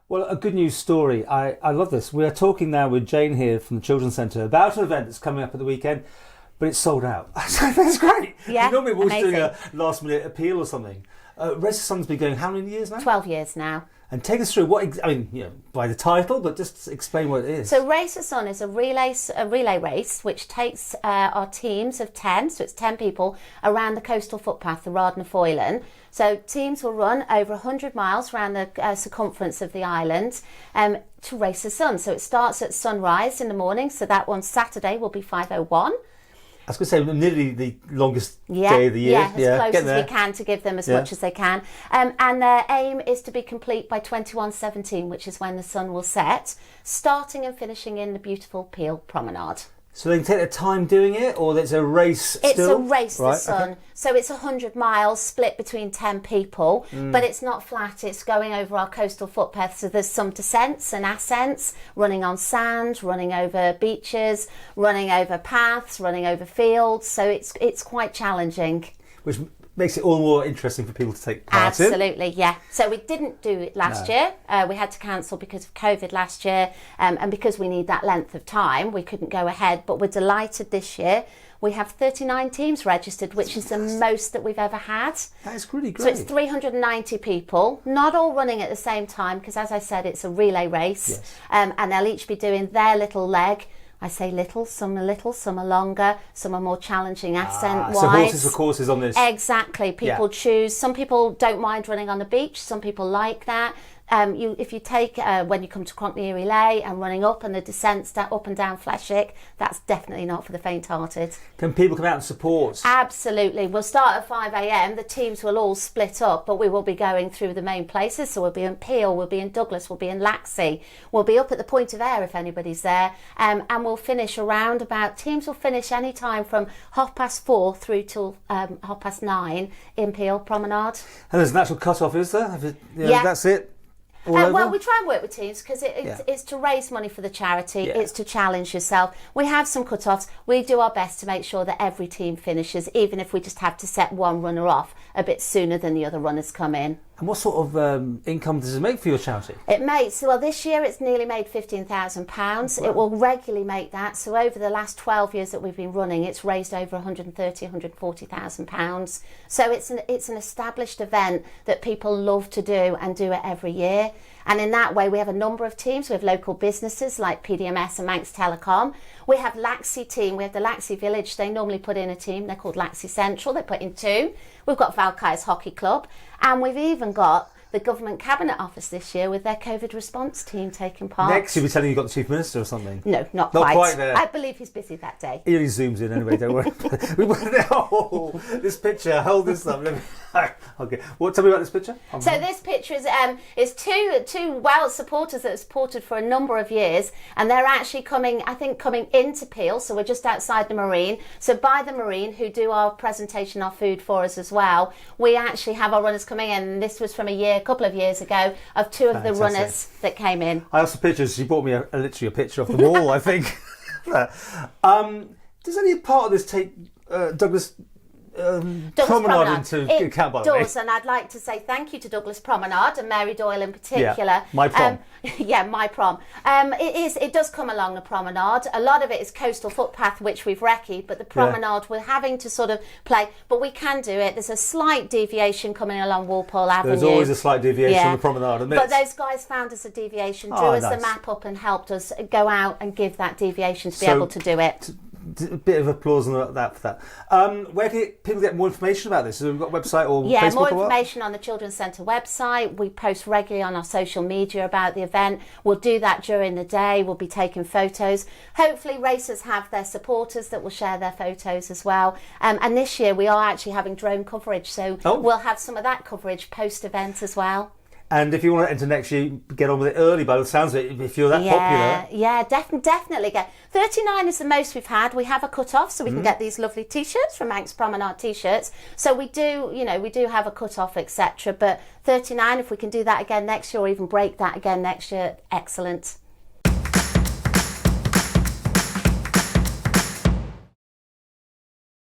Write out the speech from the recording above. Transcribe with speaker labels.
Speaker 1: Well, a good news story. I love this. We are talking now with Jane here from the Children's Centre about an event that's coming up at the weekend, but it's sold out. That's great.
Speaker 2: Yeah,
Speaker 1: normally we're always
Speaker 2: amazing.
Speaker 1: doing a last minute appeal or something. Race the Sun's been going how many years now?
Speaker 2: 12 years now.
Speaker 1: And take us through by the title, but just explain what it is.
Speaker 2: So Race the Sun is a relay race which takes our teams of 10, so it's 10 people, around the coastal footpath, the Raad and Foillan. So teams will run over 100 miles around the circumference of the island to race the sun. So it starts at sunrise in the morning, so that one Saturday will be 5:01.
Speaker 1: I was going to say, nearly the longest day of the year.
Speaker 2: As close as we can to give them as much as they can. And their aim is to be complete by 21:17, which is when the sun will set, starting and finishing in the beautiful Peel Promenade.
Speaker 1: So they can take their time doing it, or it's a race still?
Speaker 2: It's a race, the
Speaker 1: right,
Speaker 2: sun.
Speaker 1: okay.
Speaker 2: So it's 100 miles split between 10 people, but it's not flat. It's going over our coastal footpath. So there's some descents and ascents, running on sand, running over beaches, running over paths, running over fields. So it's quite challenging.
Speaker 1: Which makes it all more interesting for people to take part in.
Speaker 2: Absolutely, yeah. So we didn't do it last year. We had to cancel because of COVID last year, and because we need that length of time, we couldn't go ahead. But we're delighted this year. We have 39 teams registered, which is the most that we've ever had.
Speaker 1: That is really great.
Speaker 2: So it's 390 people, not all running at the same time, because as I said, it's a relay race,
Speaker 1: Yes.
Speaker 2: and they'll each be doing their little leg. I say little, some are longer, some are more challenging ascent-wise.
Speaker 1: So horses for courses on this.
Speaker 2: Exactly. People choose. Some people don't mind running on the beach. Some people like that. If you take when you come to Cronkney Lay and running up and the descents up and down Fleshick, that's definitely not for the faint-hearted.
Speaker 1: Can people come out and support?
Speaker 2: Absolutely. We'll start at 5 a.m. The teams will all split up, but we will be going through the main places. So we'll be in Peel, we'll be in Douglas, we'll be in Laxey. We'll be up at the Point of Ayr if anybody's there. And we'll finish around about, teams will finish any time from 4:30 through till 9:30 in Peel Promenade.
Speaker 1: And there's an actual cut-off, is there?
Speaker 2: Yeah.
Speaker 1: That's it? All over?
Speaker 2: Well, we try and work with teams because it's to raise money for the charity.
Speaker 1: Yeah.
Speaker 2: It's to challenge yourself. We have some cut-offs. We do our best to make sure that every team finishes, even if we just have to set one runner off a bit sooner than the other runners come in.
Speaker 1: And what sort of income does it make for your charity?
Speaker 2: It makes, well, this year it's nearly made £15,000. It will regularly make that. So over the last 12 years that we've been running, it's raised over £140,000. So it's an established event that people love to do and do it every year. And in that way, we have a number of teams. We have local businesses like PDMS and Manx Telecom. We have Laxey team. We have the Laxey Village. They normally put in a team. They're called Laxey Central. They put in 2. We've got Valkyries Hockey Club. And we've even got the Government Cabinet Office this year with their COVID response team taking part.
Speaker 1: Next, you'll be telling you got the Chief Minister or something.
Speaker 2: No, not
Speaker 1: Not
Speaker 2: quite.
Speaker 1: quite there.
Speaker 2: I believe he's busy that day.
Speaker 1: He only zooms in anyway, don't worry. This picture, hold this up. Okay. Well, tell me about this picture.
Speaker 2: So this picture is two wild supporters that have supported for a number of years, and they're actually coming into Peel, so we're just outside the Marine. So by the Marine, who do our presentation, our food for us as well, we actually have our runners coming in, and this was from a couple of years ago, of 2 of the runners that came in.
Speaker 1: I asked for pictures. She brought me literally a picture off the wall, I think. Does any part of this take Douglas Promenade into account, by the way?
Speaker 2: It does, and I'd like to say thank you to Douglas Promenade and Mary Doyle in particular.
Speaker 1: Yeah, my prom.
Speaker 2: My prom. It does come along the promenade. A lot of it is coastal footpath, which we've recce'd, but the promenade we're having to sort of play. But we can do it. There's a slight deviation coming along Walpole Avenue.
Speaker 1: There's always a slight deviation on the promenade.
Speaker 2: But those guys found us a deviation, drew us the map up and helped us go out and give that deviation to be able to do it.
Speaker 1: A bit of applause on that for that. Where can people get more information about this? So we've got a website or Facebook
Speaker 2: more
Speaker 1: or what?
Speaker 2: information on the Children's Centre website. We post regularly on our social media about the event. We'll do that during the day. We'll be taking photos. Hopefully racers have their supporters that will share their photos as well. And this year we are actually having drone coverage, so we'll have some of that coverage post-event as well.
Speaker 1: And if you want to enter next year, get on with it early by the sounds of it, if you're that popular.
Speaker 2: Yeah, definitely get. 39 is the most we've had. We have a cut-off, so we can get these lovely T-shirts from Manx Promenade T-shirts. So we do have a cut-off, etc. But 39, if we can do that again next year or even break that again next year, excellent.